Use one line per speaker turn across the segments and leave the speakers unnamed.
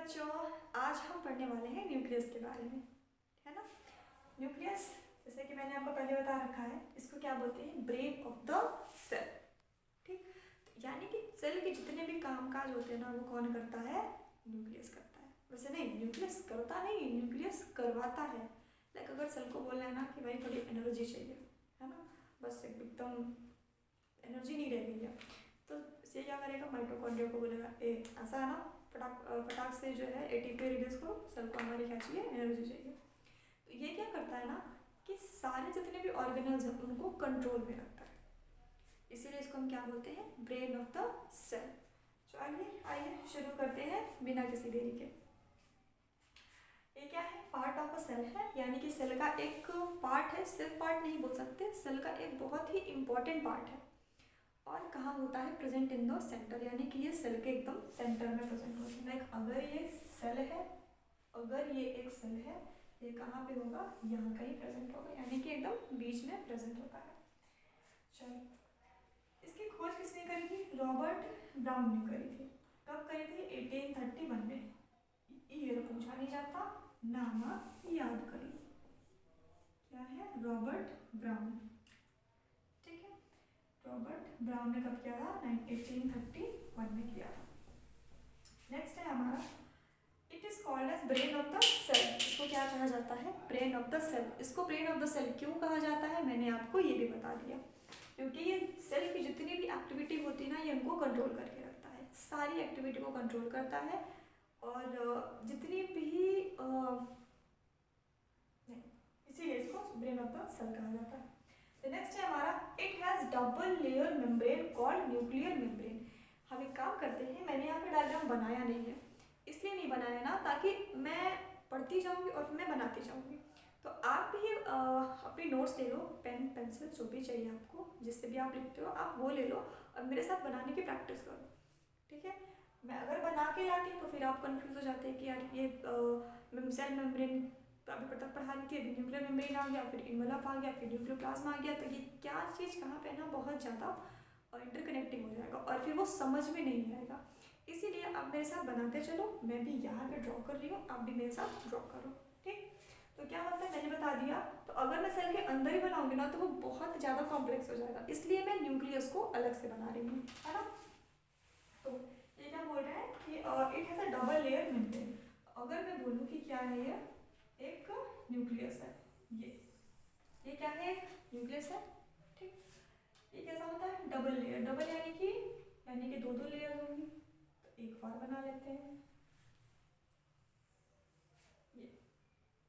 बच्चों, आज हम पढ़ने वाले हैं न्यूक्लियस के बारे में, है ना। न्यूक्लियस जैसे कि मैंने आपको पहले बता रखा है, इसको क्या बोलते हैं? Brain of the cell. ठीक, तो यानी कि सेल के जितने भी कामकाज होते हैं ना, वो कौन करता है? न्यूक्लियस करता है। वैसे नहीं, न्यूक्लियस करता नहीं, न्यूक्लियस करवाता है। लाइक अगर सेल को बोलना है ना कि भाई थोड़ी एनर्जी चाहिए, है ना, बस एकदम एनर्जी नहीं रह गई है, तो ये क्या करेगा? माइटोकॉन्ड्रिया को बोलेगा ए ऐसा है ना, फटाक से जो है एटीपी रिलीज करो, सेल को हमारी क्या चाहिए? एनर्जी चाहिए। तो ये क्या करता है ना कि सारे जितने भी ऑर्गेनल्स हैं उनको कंट्रोल में रखता है, इसीलिए इसको हम क्या बोलते हैं? Brain of the cell. चलिए आइए शुरू करते हैं बिना किसी देरी के। ये क्या है? पार्ट ऑफ अ सेल है, यानी कि सेल का एक पार्ट है, सिर्फ पार्ट नहीं बोल सकते, सेल का एक बहुत ही इंपॉर्टेंट पार्ट है। और कहाँ होता है? प्रेजेंट इन द सेंटर, यानी कि ये सेल के एकदम सेंटर में प्रेजेंट होता है। लाइक अगर ये सेल है, अगर ये एक सेल है, ये कहाँ पे होगा? यहाँ कहीं प्रेजेंट होगा, यानी कि एकदम बीच में प्रेजेंट होता है। चलो, इसकी खोज किसने करी थी? रॉबर्ट ब्राउन ने करी थी। कब करी थी? 1831 में। ईयर पूछा नहीं जाता, नाम याद करिए, क्या है? Robert brown. ठीक है, रॉबर्ट ब्राउन ने कब किया था? 1831 में किया था। नेक्स्ट है हमारा, it is called as brain of the cell. इसको क्या कहा जाता है? Brain of the cell. इसको ब्रेन ऑफ द सेल क्यों कहा जाता है, मैंने आपको ये भी बता दिया, क्योंकि ये सेल की जितनी भी एक्टिविटी होती है ना, ये इनको कंट्रोल करके रखता है, सारी एक्टिविटी को कंट्रोल करता है। और जितनी भी इसीलिए इसको ब्रेन ऑफ द सेल कहा जाता है। नेक्स्ट है हमारा, it has double layer membrane called nuclear membrane. हम एक काम करते हैं, मैंने यहाँ पे डायग्राम बनाया नहीं है, इसलिए नहीं बनाया ना ताकि मैं पढ़ती जाऊँगी और मैं बनाती जाऊँगी। तो आप भी अपनी नोट्स ले लो, पेन पेंसिल जो भी चाहिए आपको, जिससे भी आप लिखते हो आप वो ले लो और मेरे साथ बनाने की प्रैक्टिस करो। ठीक है, मैं अगर बना के लाती हूँ तो फिर आप कंफ्यूज हो जाते हैं कि यार ये सेल मेम्ब्रेन अभी तक पढ़ा रही थी, अभी न्यूक्लियर मेम्ब्रेन आ गया, फिर इन्वेलप आ गया, फिर न्यूक्लियोप्लाज्म आ गया, तो ये क्या चीज़ कहाँ पे ना बहुत ज़्यादा इंटरकनेक्टिंग हो जाएगा और फिर वो समझ में नहीं आएगा। इसीलिए आप मेरे साथ बनाते चलो, मैं भी यहाँ पे ड्रॉ कर रही हूँ, आप भी मेरे साथ ड्रॉ करो। ठीक, तो क्या होता है मैंने बता दिया, तो अगर मैं सेल के अंदर ही बनाऊंगी ना तो वो बहुत ज़्यादा कॉम्प्लेक्स हो जाएगा, इसलिए मैं न्यूक्लियस को अलग से बना रही हूँ, है ना। तो ये क्या बोल रहा है कि it has a double layer membrane. अगर मैं बोलूँ कि क्या है ये? एक न्यूक्लियस है, ये क्या है? एक न्यूक्लियस है। ठीक, ये कैसा होता है? Double layer. डबल यानी कि दो दो लेयर होंगी, तो एक और बना लेते हैं। ये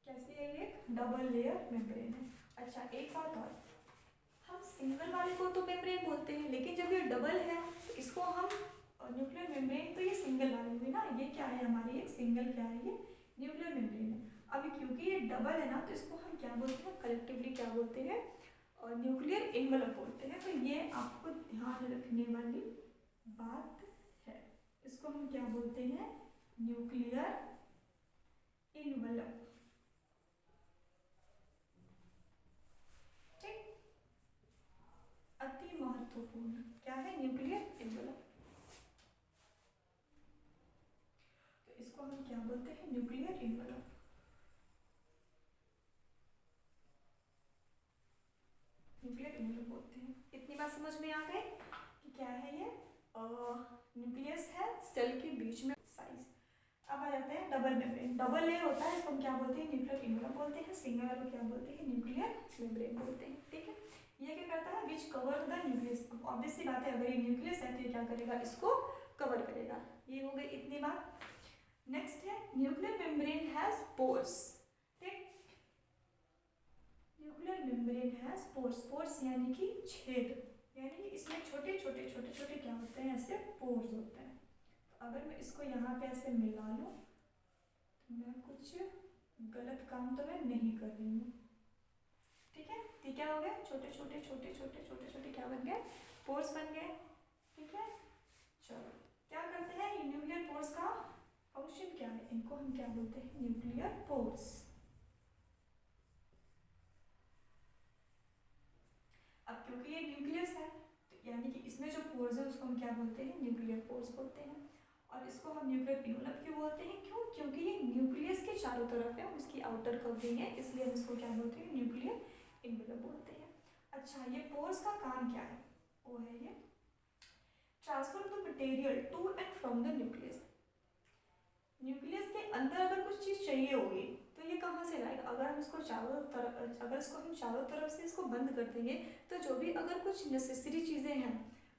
कैसी है? ये डबल लेयर मेम्ब्रेन है। अच्छा, एक बात और, हम सिंगल वाले को तो मेम्ब्रेन बोलते हैं, लेकिन जब ये डबल है तो इसको हम न्यूक्लियर मेम्ब्रेन, तो ये सिंगल वाली हुई ना, ये क्या है हमारी? एक सिंगल क्या है? ये न्यूक्लियर मेम्ब्रेन है। अभी क्योंकि ये डबल है ना, तो इसको हम क्या बोलते हैं? कलेक्टिवली क्या बोलते हैं? और न्यूक्लियर इन्वेलप बोलते हैं। तो ये आपको ध्यान रखने वाली बात है, इसको हम क्या बोलते हैं? Nuclear envelope. ठीक, अति महत्वपूर्ण क्या है? Nuclear envelope. तो इसको हम क्या बोलते हैं? Nuclear envelope. न्यूक्लियर इन्वेलप बोलते हैं। इतनी बात समझ में आ गई कि क्या है ये? न्यूक्लियस है, सेल के बीच में साइज। अब आ जाते हैं डबल मेम्ब्रेन। डबल लेयर होता है, इसको हम क्या बोलते हैं? न्यूक्लियर इन्वेलप बोलते हैं। सिंगल वाले को क्या बोलते हैं? न्यूक्लियर मेम्ब्रेन बोलते हैं। ठीक है, ये क्या करता है? विच कवर द न्यूक्लियस। ऑब्वियस सी बात है, अगर ये न्यूक्लियस है तो ये क्या करेगा? इसको कवर करेगा। ये हो गई इतनी बात। नेक्स्ट है, न्यूक्लियर मेम्ब्रेन हैज पोर्स। ठीक, nuclear membrane has pores. Pores यानी कि छेद, यानी कि इसमें छोटे छोटे छोटे छोटे क्या होते हैं? ऐसे पोर्स होते हैं। अगर मैं इसको यहाँ पे ऐसे मिला लूँ तो मैं कुछ गलत काम तो मैं नहीं कर रही हूँ। ठीक है, तो क्या हो गया? छोटे छोटे छोटे छोटे छोटे छोटे क्या बन गए? पोर्स बन गए। ठीक है, चलो क्या करते हैं? ये न्यूक्लियर पोर्स का फंक्शन क्या है? इनको हम क्या बोलते हैं? Nuclear pores. अब क्योंकि ये न्यूक्लियस है, तो यानी कि इसमें जो पोर्स है उसको हम क्या बोलते हैं? न्यूक्लियर पोर्स बोलते हैं। और इसको हम न्यूक्लियर इन्वेलप क्यों बोलते हैं? बोलते हैं, क्यों? क्योंकि ये न्यूक्लियस के चारों तरफ है, उसकी आउटर कवरिंग है, इसलिए हम इसको क्या बोलते हैं? न्यूक्लियर इनवेलप बोलते हैं। अच्छा, ये पोर्स का काम क्या है? वो है ये transfer the material to and from the nucleus. Nucleus के अंदर अगर कुछ चीज़ चाहिए होगी तो ये कहाँ से लाएगा? अगर हम इसको चारों तरफ से इसको बंद कर देंगे तो जो भी अगर कुछ नेसेसरी चीज़ें हैं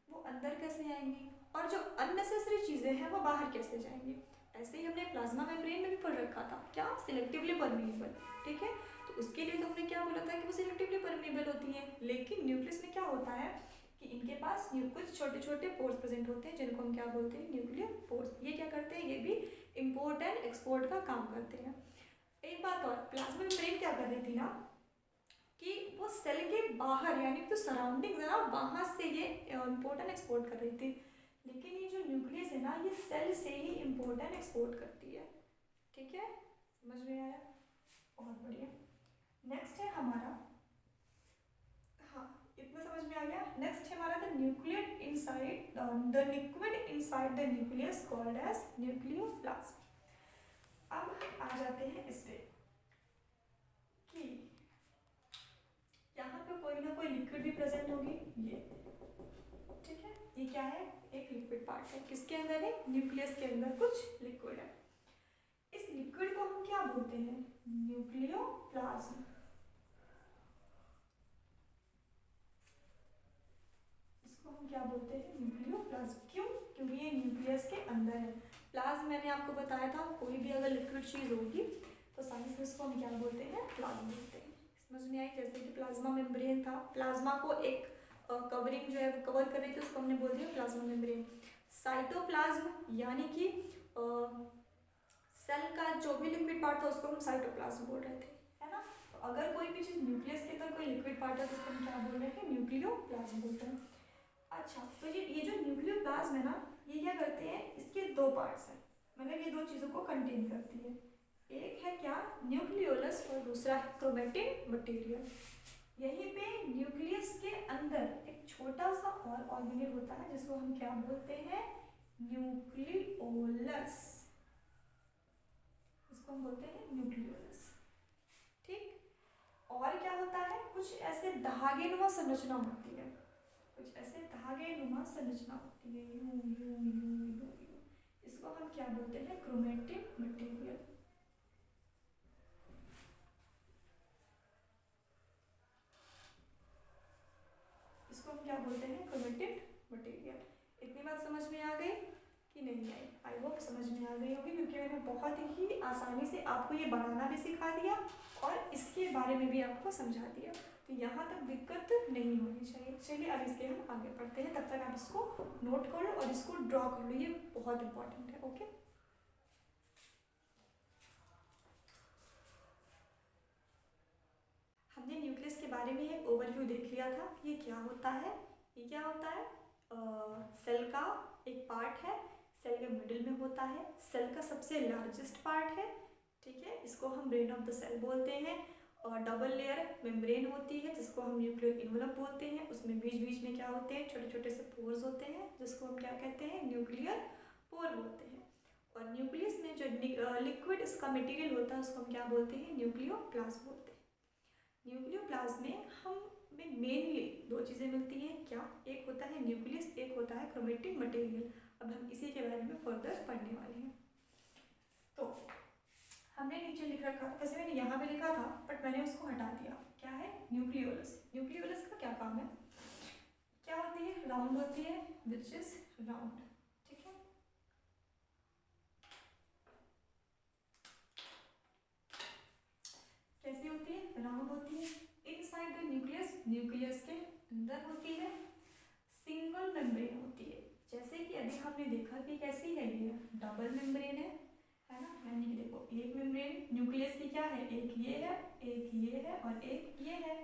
वो अंदर कैसे आएंगी, और जो अननेसेसरी चीज़ें हैं वो बाहर कैसे जाएंगी? ऐसे ही हमने प्लाज्मा मेम्ब्रेन में भी पढ़ रखा था, क्या? Selectively permeable. ठीक है, तो उसके लिए तो हमने क्या बोला था कि वो सिलेक्टिवली परमिएबल होती है। लेकिन न्यूक्लियस में क्या होता है कि इनके पास कुछ छोटे छोटे पोर्स प्रेजेंट होते हैं जिनको हम क्या बोलते हैं? Nuclear pores. ये क्या करते हैं? ये भी इम्पोर्ट एंड एक्सपोर्ट का काम करते हैं। एक बात और, प्लाज्मा मेम्ब्रेन क्या कर रही थी ना कि वो सेल के बाहर यानी तो सराउंडिंग है ना, वहाँ से ये इम्पोर्ट एंड एक्सपोर्ट कर रही थी। लेकिन ये जो न्यूक्लियस है ना, ये सेल से ही इम्पोर्ट एंड एक्सपोर्ट करती है। ठीक है, समझ में आया? बहुत बढ़िया। नेक्स्ट है हमारा, हाँ इतना समझ में आ गया। नेक्स्ट है हमारा the nucleoid inside the liquid inside the nucleus called as nucleoplasm. अब आ जाते हैं इसमें कि यहाँ पे कोई ना कोई लिक्विड भी प्रेजेंट होगी, ये ठीक है। ये क्या है? एक लिक्विड पार्ट है। किसके अंदर है? न्यूक्लियस के अंदर कुछ लिक्विड है। इस लिक्विड को हम क्या बोलते हैं? न्यूक्लियोप्लाज्म। इसको हम क्या बोलते हैं? न्यूक्लियोप्लाज्म। क्यों? क्योंकि ये न्यूक्लियस के अंदर है। प्लाज्म मैंने आपको बताया था, कोई भी अगर लिक्विड चीज होगी तो साइंस में इसको हम क्या बोलते हैं? प्लाज्मा बोलते हैं। समझ में आई? जैसे कि प्लाज्मा मेम्ब्रेन था, प्लाज्मा को एक कवरिंग जो है वो कवर कर रही थी, उसको हमने बोल दिया प्लाज्मा मेम्ब्रेन। साइटोप्लाज्म यानी कि सेल का जो भी लिक्विड पार्ट था उसको हम साइटोप्लाज्म बोल रहे थे, है ना। तो अगर कोई भी चीज न्यूक्लियस के अंदर कोई लिक्विड पार्ट है तो उसको हम क्या बोल रहे हैं? न्यूक्लियोप्लाज्म बोलते हैं। अच्छा, तो ये जो न्यूक्लियोप्लाज्म है ना, ये क्या करते हैं? इसके दो पार्ट्स हैं, मतलब ये दो चीज़ों को कंटेन करती है। एक है क्या? न्यूक्लियोलस, और दूसरा है क्रोमेटिन मटेरियल। यहीं पे न्यूक्लियस के अंदर एक छोटा सा और ऑर्गेनेल होता है जिसको हम क्या बोलते हैं? न्यूक्लियोलस। इसको हम बोलते हैं न्यूक्लियोलस। ठीक, और क्या होता है? कुछ ऐसे धागेनुमा संरचना होती है, कुछ ऐसे धागेनुमा संरचना होती है, यूं यूं यूं यूं यूं। इसको हम क्या बोलते हैं? Chromatin material. इसको हम क्या बोलते हैं? Chromatin material. इतनी बात समझ में आ गई कि नहीं आई? आई होप समझ में आ गई होगी, क्योंकि मैंने बहुत ही आसानी से आपको ये बनाना भी सिखा दिया और इसके बारे में भी आपको समझा दिया, तो यहाँ तक दिक्कत नहीं होनी चाहिए। चलिए अब इसके हम आगे बढ़ते हैं, तब तक आप इसको नोट कर लो और इसको ड्रॉ कर लो, ये बहुत इंपॉर्टेंट है। ओके, हमने न्यूक्लियस के बारे में एक ओवरव्यू देख लिया था। ये क्या होता है? ये क्या होता है? सेल का एक पार्ट है, सेल के मिडिल में होता है, सेल का सबसे लार्जेस्ट पार्ट है। ठीक है, इसको हम ब्रेन ऑफ द सेल बोलते हैं। और डबल लेयर मेम्ब्रेन होती है जिसको हम न्यूक्लियर इनवेलप बोलते हैं। उसमें बीच बीच में क्या होते हैं? छोटे छोटे से पोर्स होते हैं जिसको हम क्या कहते हैं? न्यूक्लियर पोर बोलते हैं। और न्यूक्लियस में जो लिक्विड इसका मटेरियल होता है उसको हम क्या बोलते हैं? न्यूक्लियोप्लाज्म बोलते हैं। न्यूक्लियोप्लाज्म में हमें मेनली दो चीज़ें मिलती हैं। क्या? एक होता है न्यूक्लियस, एक होता है क्रोमेटिन मटेरियल। अब हम इसी के बारे में फर्दर पढ़ने वाले हैं। तो हमने नीचे लिख रखा था, वैसे मैंने यहाँ पे लिखा था बट मैंने उसको हटा दिया। क्या है? न्यूक्लियोलस। न्यूक्लियोलस का क्या काम है? क्या होती है? राउंड होती है, विच इज राउंड। ठीक है, कैसी होती है? राउंड होती है। इनसाइड द न्यूक्लियस, न्यूक्लियस के अंदर होती है। सिंगल मेम्ब्रेन होती है, जैसे कि अभी हमने देखा कि कैसी है ये डबल मेम्ब्रेन है ना। यानी कि देखो, एक मेम्ब्रेन न्यूक्लियस की क्या है? एक ये है, एक ये है और एक ये है।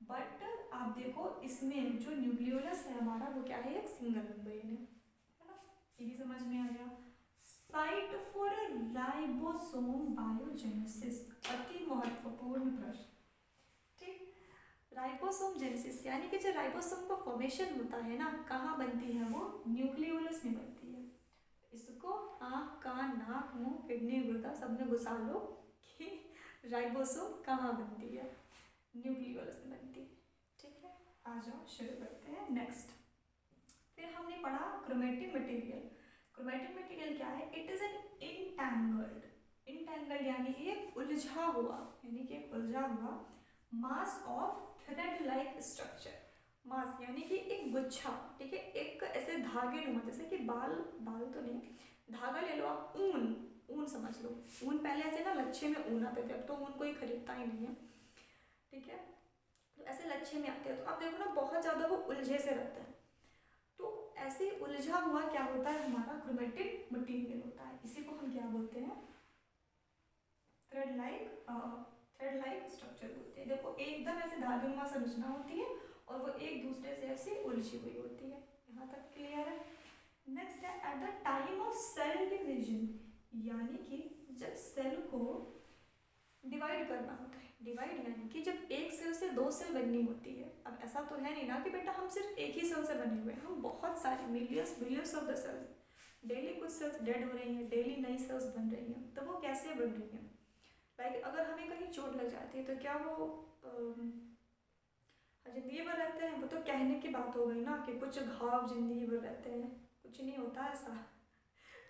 बट आप देखो इसमें जो न्यूक्लियोलस है हमारा वो क्या है? एक सिंगल मेम्ब्रेन है ना। ये भी समझ में आ गया। साइट फॉर राइबोसोम बायोजेनेसिस, अति महत्वपूर्ण प्रश्न। ठीक, राइबोसोम जेनेसिस यानी कि जो राइबोसोम का फॉर्मेशन होता है ना, कहाँ बनती है वो? न्यूक्लियोलस में बनती है। इसको आँख, कान, नाक, मुंह, किडनी, गुर्दा सब में घुसा लो कि राइबोसोम कहाँ बनती है, न्यूक्लियोलस में बनती है। ठीक है, आ जाओ शुरू करते हैं नेक्स्ट। फिर हमने पढ़ा क्रोमेटिन मटेरियल। क्रोमेटिन मटेरियल क्या है? It is an entangled, entangled यानी एक उलझा हुआ, यानी कि एक उलझा हुआ mass of thread like structure. Mass यानी कि एक गुच्छा, ठीक है, एक ऐसे धागे नुमा, जैसे कि बाल, बाल तो नहीं, धागा ले लो आप, ऊन, ऊन समझ लो। ऊन पहले ऐसे ना लच्छे में ऊन आते थे, अब तो ऊन कोई खरीदता ही नहीं है, ठीक है, तो ऐसे लच्छे में आते हैं। तो आप देखो ना बहुत ज़्यादा वो उलझे से रहते हैं, तो ऐसे उलझा हुआ क्या होता है हमारा क्रोमेटिन मटेरियल होता है। इसी को हम क्या बोलते हैं? थ्रेड लाइक स्ट्रक्चर बोलते हैं। देखो एकदम ऐसे धागेनुमा संरचना होती है और वो एक दूसरे से ऐसे उलझी हुई होती है। यहाँ तक क्लियर है? नेक्स्ट है at the time of cell division, यानी कि जब सेल को डिवाइड करना होता है। डिवाइड यानी कि जब एक सेल से दो सेल बननी होती है। अब ऐसा तो है नहीं ना कि बेटा हम सिर्फ एक ही सेल से बने हुए हैं, हम बहुत सारे millions billions of the cells, daily कुछ सेल्स डेड हो रही हैं, डेली नई सेल्स बन रही हैं। तो वो कैसे बन रही हैं? लाइक अगर हमें कहीं चोट लग जाती है तो क्या वो जिंदगी भर रहते हैं? वो तो कहने की बात हो गई ना कि कुछ घाव जिंदगी भर रहते हैं, कुछ नहीं होता ऐसा,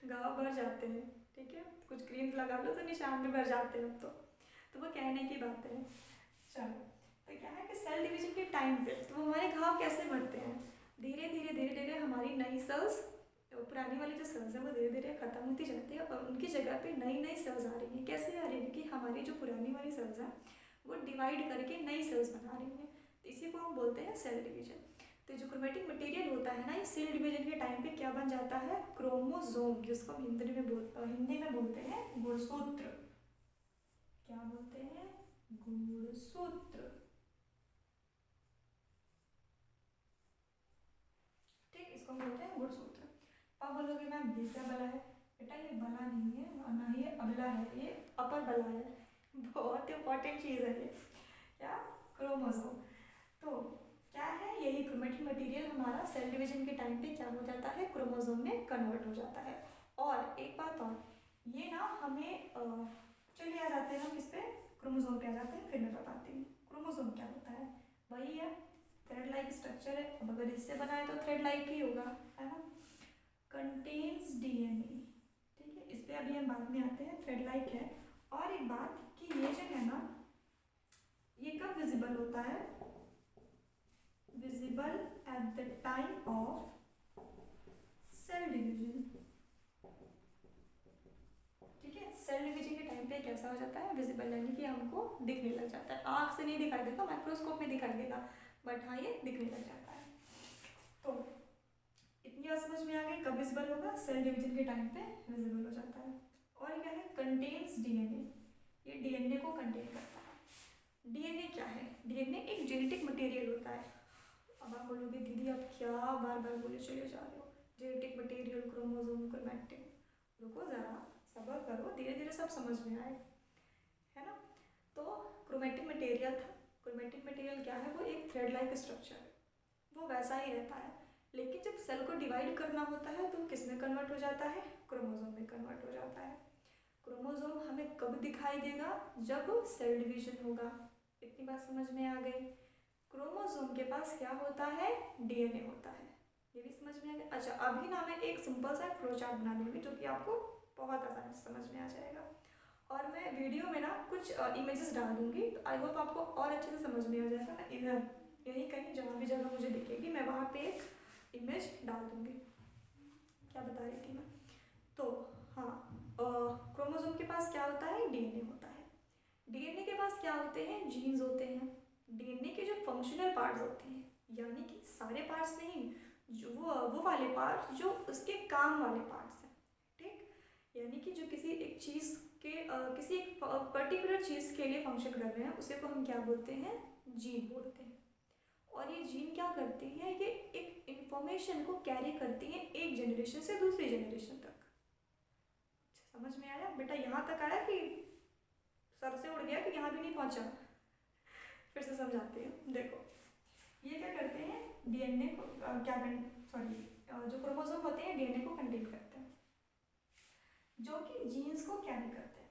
घाव भर जाते हैं, ठीक है, कुछ क्रीम लगा लो तो निशान भी भर जाते हैं। तो वो कहने की बात है। चलो, तो क्या है कि सेल डिवीजन के टाइम पे तो हमारे घाव कैसे भरते हैं? धीरे धीरे धीरे धीरे हमारी नई सेल्स, पुरानी वाली जो सेल्स है वो धीरे धीरे खत्म होती जाती है और उनकी जगह पे नई नई सेल्स आ रही हैं। कैसे आ रही है? कि हमारी जो पुरानी वाली सेल्स हैं वो डिवाइड करके नई सेल्स बना रही हैं। तो इसी को हम बोलते हैं सेल डिवीजन। तो जो क्रोमेटिन मटेरियल होता है ना, ये सेल डिवीजन के टाइम पे क्या बन जाता है? क्रोमोसोम, जिसको हम हिंदी में बोलते हैं गुणसूत्र। क्या बोलते हैं? गुणसूत्र। ठीक, इसको हम बोलते हैं गुणसूत्र। अब बोलोगे मैम ये क्या बला है? बेटा ये बला नहीं है और ना ही ये अगला है, ये अपर बला है। बहुत इंपॉर्टेंट चीज़ है ये, क्या? क्रोमोसोम। तो क्या है? यही क्रोमेटिन मटेरियल हमारा सेल डिवीजन के टाइम पे क्या हो जाता है? क्रोमोसोम में कन्वर्ट हो जाता है। और एक बात और, ये ना हमें चलिए आ जाते हैं हम इस पे, क्रोमोसोम पे आ जाते हैं, फिर मैं बताती हूँ क्रोमोसोम क्या होता है। वही है, थ्रेड लाइक स्ट्रक्चर है। अब अगर इससे बना है तो थ्रेड लाइक ही होगा, है ना। कंटेन्स डीएनए, ठीक है, इस पे अभी हम बाद में आते हैं, थ्रेड लाइक है। और एक बात कि ये जो है ना, ये कब विजिबल होता है? Visible at the time of cell division, ठीक है। सेल डिवीजन के टाइम पे कैसा हो जाता है? विजिबल, यानी कि हमको दिखने लग जाता है। आँख से नहीं दिखाई देता, माइक्रोस्कोप में दिखाई देगा, बट हाँ ये दिखने लग जाता है। तो इतनी बात समझ में आ गई, कब विजिबल होगा? सेल डिवीजन के टाइम पे विजिबल हो जाता है। और क्या है? कंटेन्स डीएनए, ये डीएनए को कंटेन करता है। डीएनए क्या है? डीएनए एक जेनेटिक मटेरियल होता है। अब आप बोलोगे दीदी आप क्या बार बार बोले चले जा रहे हो, जेनेटिक मटेरियल, क्रोमोसोम, क्रोमैटिन। रुको ज़रा, सब्र करो, धीरे धीरे सब समझ में आए, है ना। तो क्रोमेटिन मटेरियल था। क्रोमेटिन मटेरियल क्या है? वो एक थ्रेड लाइक स्ट्रक्चर है, वो वैसा ही रहता है। लेकिन जब सेल को डिवाइड करना होता है तो किस में कन्वर्ट हो जाता है? क्रोमोसोम में कन्वर्ट हो जाता है। क्रोमोसोम हमें कब दिखाई देगा? जब सेल डिवीजन होगा। इतनी बात समझ में आ गई। क्रोमोसोम के पास क्या होता है? डीएनए होता है। ये भी समझ में आ गया। अच्छा, अभी ना मैं एक सिंपल सा फ्लो चार्ट बना दूंगी जो कि आपको बहुत आसानी से समझ में आ जाएगा। और मैं वीडियो में ना कुछ इमेजेस डाल दूंगी, तो आई होप आपको और अच्छे से समझ में आ जाएगा। मैं इधर यहीं कहीं जहाँ भी जगह मुझे दिखेगी मैं वहाँ पे एक इमेज डाल दूंगी। क्या बता रही थी मैं? तो हाँ, क्रोमोसोम के पास क्या होता है? डीएनए होता है। डीएनए के पास क्या होते हैं? जीन्स होते हैं। डीएनए के जो फंक्शनल पार्ट्स होते हैं, यानी कि सारे पार्ट्स नहीं, जो वो वाले पार्ट्स जो उसके काम वाले पार्ट्स हैं, ठीक, यानी कि जो किसी एक चीज़ के किसी एक पर्टिकुलर चीज़ के लिए फंक्शन कर रहे हैं, उसे को हम क्या बोलते हैं? जीन बोलते हैं। और ये जीन क्या करती हैं? ये एक इंफॉर्मेशन को कैरी करती हैं एक जनरेशन से दूसरी जनरेशन तक। समझ में आया बेटा? यहाँ तक आया कि सर से उड़ गया कि यहाँ भी नहीं पहुँचा? फिर से समझाते हैं। देखो ये क्या करते हैं? डीएनए को जो क्रोमोसोम होते हैं डीएनए को कंटेन करते हैं। जो कि जीन्स को कैरी करते हैं।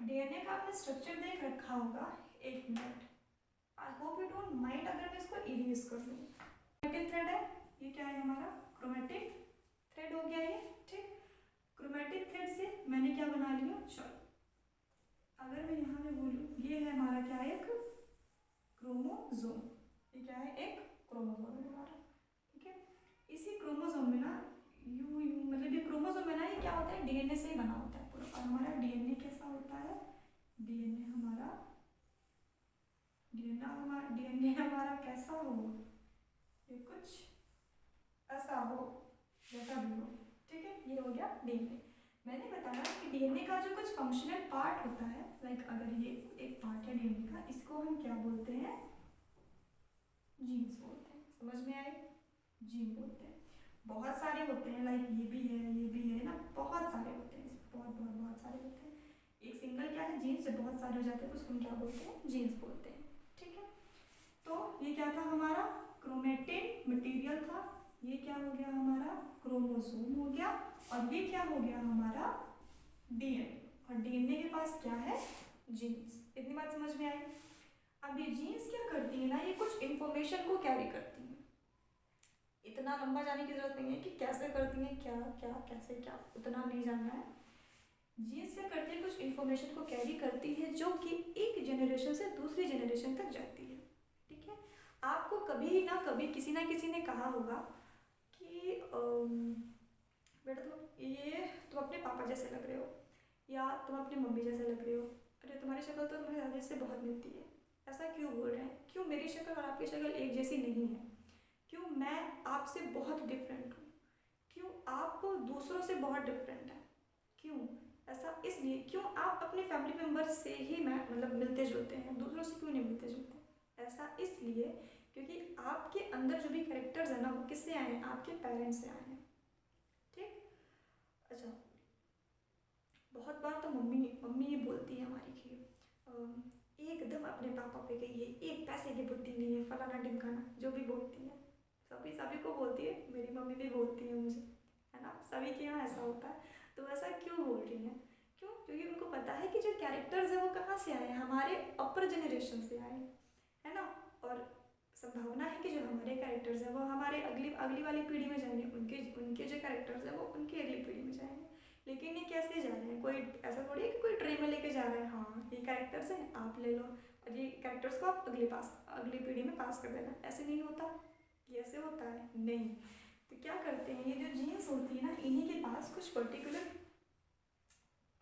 डीएनए का आपने स्ट्रक्चर देख रखा होगा, एक minute, I hope you don't mind अगर मैं इसको इरेज कर दूँ। क्रोमैटिन थ्रेड है, ये क्या है हमारा क्रोमैटिन थ्रेड हो गया ये, ठीक। क्रोमैटिन थ्रेड से मैंने क्या बना लिया, चलो अगर मैं यहाँ पे बोलूँ, ये है हमारा क्या, एक क्रोमोसोम, ये क्या है, एक क्रोमोसोम है हमारा, ठीक है। इसी क्रोमोसोम में ना मतलब ये क्रोमोसोम है ना, ये क्या होता है, डीएनए से ही बना होता है पूरा। और हमारा डीएनए कैसा होता है, डीएनए हमारा कैसा हो, ये कुछ ऐसा हो, जैसा भी हो, ठीक है। ये हो गया डीएनए। मैंने बताया कि डीएनए का जो कुछ फंक्शनल पार्ट होता है, लाइक अगर ये एक पार्ट है डीएनए का, इसको हम क्या बोलते हैं, जीन्स बोलते हैं। समझ में आए, जीन बोलते हैं। बहुत सारे होते हैं, लाइक ये भी है ना, बहुत सारे होते हैं, बहुत सारे होते हैं। एक सिंगल क्या है, जीन्स, जब बहुत सारे हो जाते हैं तो उसको क्या बोलते हैं, जीन्स बोलते हैं, ठीक है। तो ये क्या था हमारा, क्रोमैटिन मटेरियल था, ये क्या हो गया हमारा, क्रोमोसोम हो गया, और ये क्या हो गया हमारा, डीएनए। और डीएनए के पास क्या है, जीन्स। इतनी बात समझ में आई। अब ये जीन्स क्या करती है ना, ये कुछ इंफॉर्मेशन को कैरी करती है। इतना लंबा जाने की जरूरत नहीं है कि कैसे करती है, क्या क्या कैसे क्या, उतना नहीं जानना है। जीन्स क्या करती है, कुछ इंफॉर्मेशन को कैरी करती है जो कि एक जनरेशन से दूसरी जनरेशन तक जाती है, ठीक है। आपको कभी ना कभी किसी ना किसी ने कहा होगा कि बेटा तुम अपने पापा जैसे लग रहे हो, या तुम अपनी मम्मी जैसे लग रहे हो, अरे तुम्हारी शक्ल तो तुम्हारे दादी से बहुत मिलती है, ऐसा क्यों बोल रहे हैं, क्यों मेरी शक्ल और आपकी शक्ल एक जैसी नहीं है, क्यों मैं आपसे बहुत डिफरेंट हूँ, क्यों आप दूसरों से बहुत डिफरेंट है, क्यों ऐसा, इसलिए क्यों आप अपने फैमिली मेम्बर से ही मतलब मिलते जुलते हैं, दूसरों से क्यों नहीं मिलते जुलते, ऐसा इसलिए क्योंकि आपके अंदर जो भी कैरेक्टर्स है ना, वो किससे आए हैं, आपके पेरेंट्स से आए हैं, ठीक। अच्छा, बहुत बार तो मम्मी ये बोलती है हमारी कि एकदम अपने पापा पे गई है, एक पैसे की बुद्धि नहीं है, फलाना ढिमकाना, जो भी बोलती है, सभी को बोलती है, मेरी मम्मी भी बोलती है मुझे, है ना, सभी के यहाँ ऐसा होता है। तो ऐसा क्यों बोल रही हैं, क्यों, क्योंकि उनको पता है कि जो कैरेक्टर्स है वो कहाँ से आए हैं, हमारे अपर जनरेशन से आए, है ना। और संभावना है कि जो हमारे कैरेक्टर्स हैं वो हमारे अगली वाली पीढ़ी में जाएंगे, उनके जो कैरेक्टर्स हैं वो उनकी अगली पीढ़ी में जाएंगे। लेकिन ये कैसे जा रहे हैं, कोई ऐसा थोड़ी है कि कोई ट्रे में लेके जा रहा है, हाँ ये कैरेक्टर्स हैं आप ले लो, और ये कैरेक्टर्स को आप अगली पीढ़ी में पास कर देना, ऐसे नहीं होता। ये ऐसे होता है नहीं। तो क्या करते हैं, ये जो जीन्स होती है ना, इन्हीं के पास कुछ पर्टिकुलर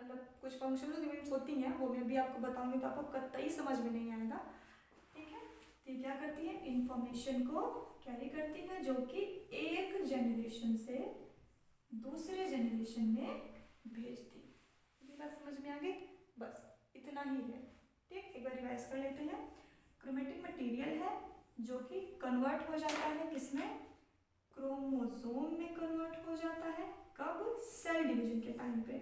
मतलब कुछ फंक्शनल यूनिट्स होती हैं, वो मैं भी आपको बताऊंगी तो आपको कतई समझ में नहीं आएगा, ठीक है। तो क्या करती है, इंफॉर्मेशन को कैरी करती है, जो कि एक जनरेशन से दूसरे जनरेशन में भेजती है। ये बात समझ में आ गई, बस इतना ही है, ठीक। एक बार रिवाइज कर लेते हैं। क्रोमैटिन मटेरियल है जो कि कन्वर्ट हो जाता है किसमें, क्रोमोसोम में कन्वर्ट हो जाता है, कब, सेल डिवीजन के टाइम पे,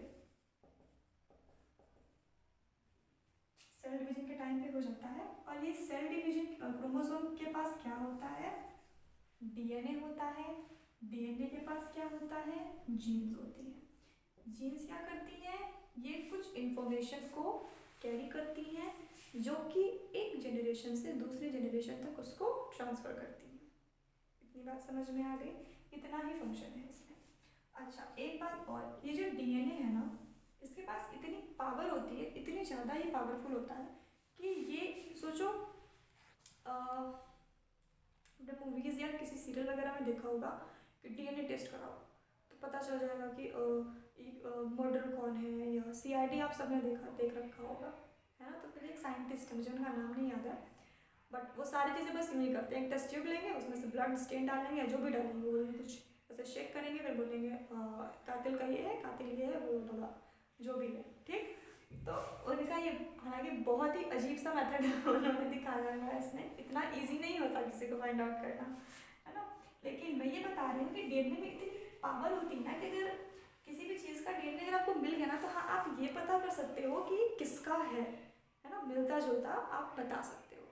सेल डिवीजन के टाइम पे हो जाता है। और ये सेल डिवीजन, क्रोमोसोम के पास क्या होता है, डीएनए होता है, डीएनए के पास क्या होता है, जीन्स होती है। जीन्स क्या करती है, ये कुछ इंफॉर्मेशन को कैरी करती है जो कि एक जनरेशन से दूसरे जनरेशन तक उसको ट्रांसफर करती है। इतनी बात समझ में आ गई, इतना ही फंक्शन है इसमें। अच्छा, एक बात और, ये जो डीएनए है ना, इसके पास इतनी पावर होती है, इतनी ज़्यादा ये पावरफुल होता है कि ये सोचो, आपने मूवीज़ या किसी सीरियल वगैरह में देखा होगा कि डीएनए टेस्ट कराओ तो पता चल जाएगा कि मर्डर कौन है, या सीआईडी आप सबने देख रखा होगा, है ना। तो फिर एक साइंटिस्ट है, मुझे उनका नाम नहीं याद है, बट वो सारी चीज़ें बस यूँ ही करते हैं, एक टेस्ट ट्यूब लेंगे, उसमें से ब्लड स्टेन डालेंगे, जो भी डालेंगे वो कुछ ऐसे शेक करेंगे, फिर बोलेंगे कातिल का ये है, कातिल ये है, वो थोड़ा जो भी है, ठीक। तो उनका ये हालांकि बहुत ही अजीब सा मेथड उन्होंने दिखाया है इसमें, इतना इजी नहीं होता किसी को फाइंड आउट करना, है ना। लेकिन मैं ये बता रही हूँ कि डीएनए में इतनी पावर होती है ना कि अगर किसी भी चीज़ का डीएनए अगर आपको मिल गया ना, तो हाँ आप ये पता कर सकते हो कि किसका है ना, मिलता जुलता आप बता सकते हो।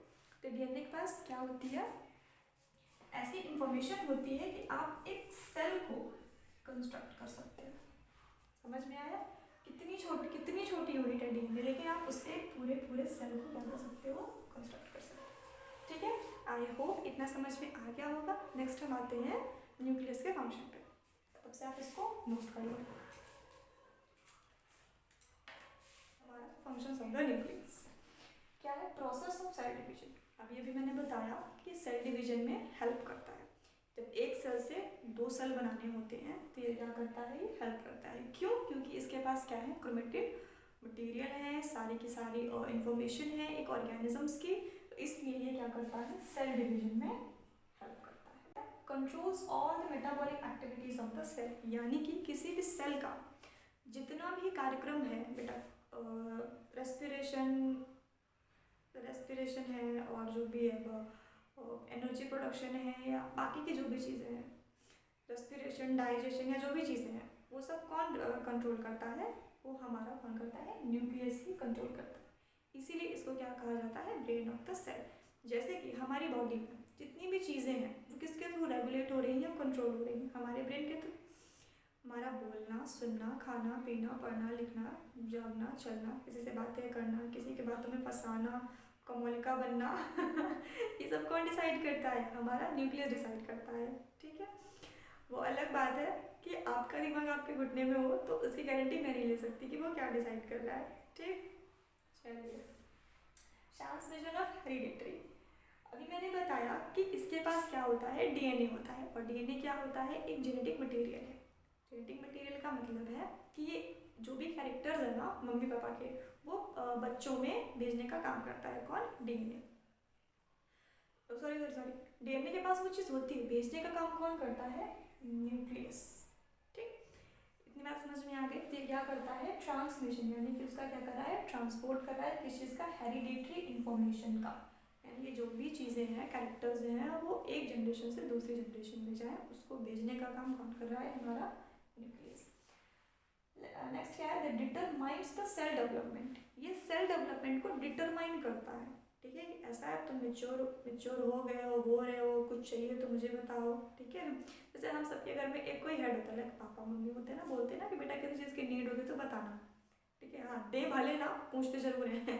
तो डीएनए के पास क्या होती है, ऐसी इंफॉर्मेशन होती है कि आप एक सेल को कंस्ट्रक्ट कर सकते हो, समझ में आया? कितनी छोटी यूनिट है डीएनए, लेकिन आप उससे पूरे सेल को क्या कर सकते हो, कंस्ट्रक्ट कर सकते हो। ठीक है, आई होप इतना समझ में आ गया होगा। नेक्स्ट हम आते हैं न्यूक्लियस के फंक्शन पे, तब से आप इसको नोट कर लो। हमारा फंक्शन ऑफ द न्यूक्लियस क्या है? Process of cell division. अभी अभी मैंने बताया कि सेल डिवीजन में हेल्प करता है। जब एक सेल से 2 सेल बनाने होते हैं तो ये क्या करता है, ये हेल्प करता है। क्यों? क्योंकि इसके पास क्या है, क्रोमेटिन मटेरियल है, सारी की सारी इंफॉर्मेशन है एक ऑर्गेनिजम्स की, तो इसलिए ये क्या करता है, सेल डिवीजन में हेल्प करता है। Controls all the metabolic activities of the cell, यानी कि किसी भी सेल का जितना भी कार्यक्रम है बेटा, रेस्पिरेशन है और जो भी है एनर्जी प्रोडक्शन है या बाकी की जो भी चीज़ें हैं, रेस्पिरेशन, डाइजेशन या जो भी चीज़ें हैं, वो सब कौन कंट्रोल करता है, वो हमारा कौन करता है, न्यूक्लियस ही कंट्रोल करता है। इसीलिए इसको क्या कहा जाता है, ब्रेन ऑफ द सेल। जैसे कि हमारी बॉडी में जितनी भी चीज़ें हैं वो किसके थ्रू रेगुलेट हो रही हैं या कंट्रोल हो रही हैं, हमारे ब्रेन के थ्रू। हमारा बोलना, सुनना, खाना पीना, पढ़ना लिखना, जागना, चलना, किसी से बातें करना, किसी के बातों में फंसाना, कमोलिका बनना ये सब कौन डिसाइड करता है, हमारा न्यूक्लियस डिसाइड करता है। ठीक है, वो अलग बात है कि आपका दिमाग आपके घुटने में हो तो उसकी गारंटी मैं नहीं ले सकती कि वो क्या डिसाइड कर रहा है। ठीक, चलिए ट्रांसमिशन ऑफ हेरिडिटरी। अभी मैंने बताया कि इसके पास क्या होता है, डीएनए होता है, और डीएनए क्या होता है, एक जेनेटिक मटेरियल है। जेनेटिक मटेरियल का मतलब है कि ये जो भी कैरेक्टर्स है ना मम्मी पापा के, वो बच्चों में भेजने का काम करता है। कौन? डीएनए। सॉरी, डीएनए के पास वो चीज़ होती है, भेजने का काम कौन करता है, न्यूक्लियस। ठीक, इतनी बात समझ में आ गई। तो क्या करता है, ट्रांसमिशन, यानी कि उसका क्या कर रहा है, ट्रांसपोर्ट कर रहा है किस चीज़ का, हेरिडिटरी इंफॉर्मेशन का। यानी कि जो भी चीज़ें हैं, कैरेक्टर्स हैं, वो एक जनरेशन से दूसरी जनरेशन में जाए, उसको भेजने का काम कौन कर रहा है, हमारा न्यूक्लियस। नेक्स्ट क्या है, डिटरमाइंस द सेल डेवलपमेंट। ये सेल डेवलपमेंट को डिटरमाइन करता है। ठीक है, ऐसा है तुम मेच्योर हो गए हो रहे हो, कुछ चाहिए तो मुझे बताओ। ठीक है, जैसे हम सबके घर में एक कोई हेड होता है, लाइक पापा मम्मी होते हैं ना, बोलते हैं ना कि बेटा किसी चीज़ की नीड होगी तो बताना। ठीक है, हाँ दे भले ना, पूछते जरूर हैं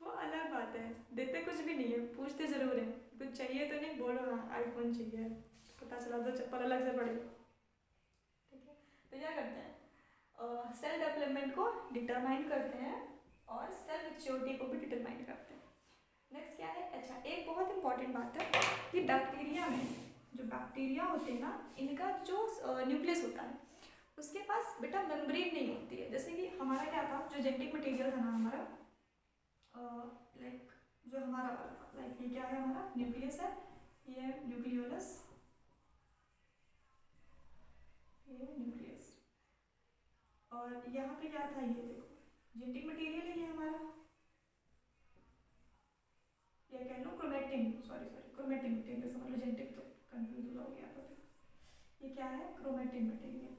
वो अलग बात है, देते कुछ भी नहीं है, पूछते जरूर हैं, कुछ चाहिए तो नहीं, बोलो हाँ आईफोन चाहिए, पता चला तो चप्पल अलग से पड़े। ठीक है, तो क्या करते हैं, सेल डेवलपमेंट को डिटरमाइन करते हैं और सेल मैच्योरिटी को भी डिटरमाइन करते हैं। नेक्स्ट क्या है, अच्छा एक बहुत इंपॉर्टेंट बात है कि बैक्टीरिया में, जो बैक्टीरिया होते हैं ना, इनका जो न्यूक्लियस होता है उसके पास बेटा मेम्ब्रेन नहीं होती है। जैसे कि हमारा क्या था, जो जेनेटिक मटेरियल था ना हमारा, लाइक जो हमारा लाइक ये क्या है, हमारा न्यूक्लियस है, ये है न्यूक्लियोलस, ये न्यूक्लियस, और यहाँ पे क्या था, ये देखो जेनेटिक मटेरियल है ये हमारा, या कह लो क्रोमेटिन, सॉरी क्रोमेटिन मटेरियल, समझ लो जेनेटिक तो कंफ्यूज हो गया तो ये क्या है, क्रोमेटिन मटेरियल।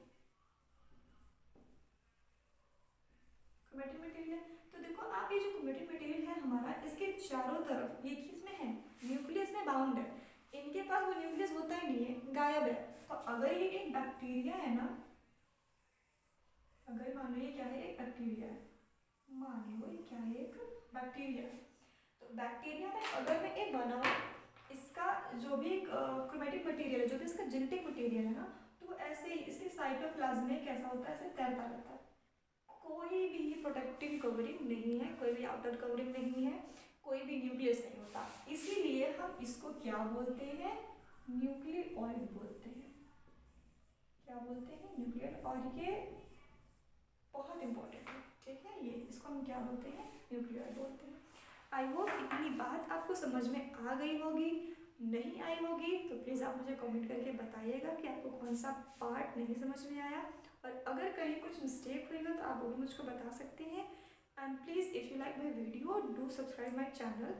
क्रोमेटिन मटेरियल, तो देखो आप ये जो क्रोमेटिन मटेरियल है हमारा, इसके चारों तरफ ये किस में है, न्यूक्लियस में बाउंड है। इनके पास वो न्यूक्लियस होता ही नहीं है, गायब है। तो अगर ये एक बैक्टीरिया है ना, अगर मान लो ये क्या है, एक बैक्टीरिया है, मान लो ये क्या है, एक बैक्टीरिया है, तो बैक्टीरिया में अगर मैं एक बनाऊँ, इसका जो भी क्रोमेटिक मटेरियल है, जो भी इसका जेनेटिक मटेरियल है ना, तो ऐसे ही इसके साइटोप्लाज्म में कैसा होता है, ऐसे तैरता रहता है, कोई भी प्रोटेक्टिव कवरिंग नहीं है, कोई भी आउटर कवरिंग नहीं है, कोई भी न्यूक्लियस नहीं होता। इसीलिए हम इसको क्या बोलते हैं, न्यूक्लियोइड बोलते हैं। क्या बोलते हैं, न्यूक्लियोइड, और ये बहुत इंपॉर्टेंट है। ठीक है, ये इसको हम क्या बोलते हैं, न्यूक्लियोइड बोलते हैं। आई होप इतनी बात आपको समझ में आ गई होगी। नहीं आई होगी तो प्लीज़ आप मुझे कमेंट करके बताइएगा कि आपको कौन सा पार्ट नहीं समझ में आया, और अगर कहीं कुछ मिस्टेक हुई हो तो आप वो भी मुझको बता सकते हैं। And please if you like my video do subscribe my channel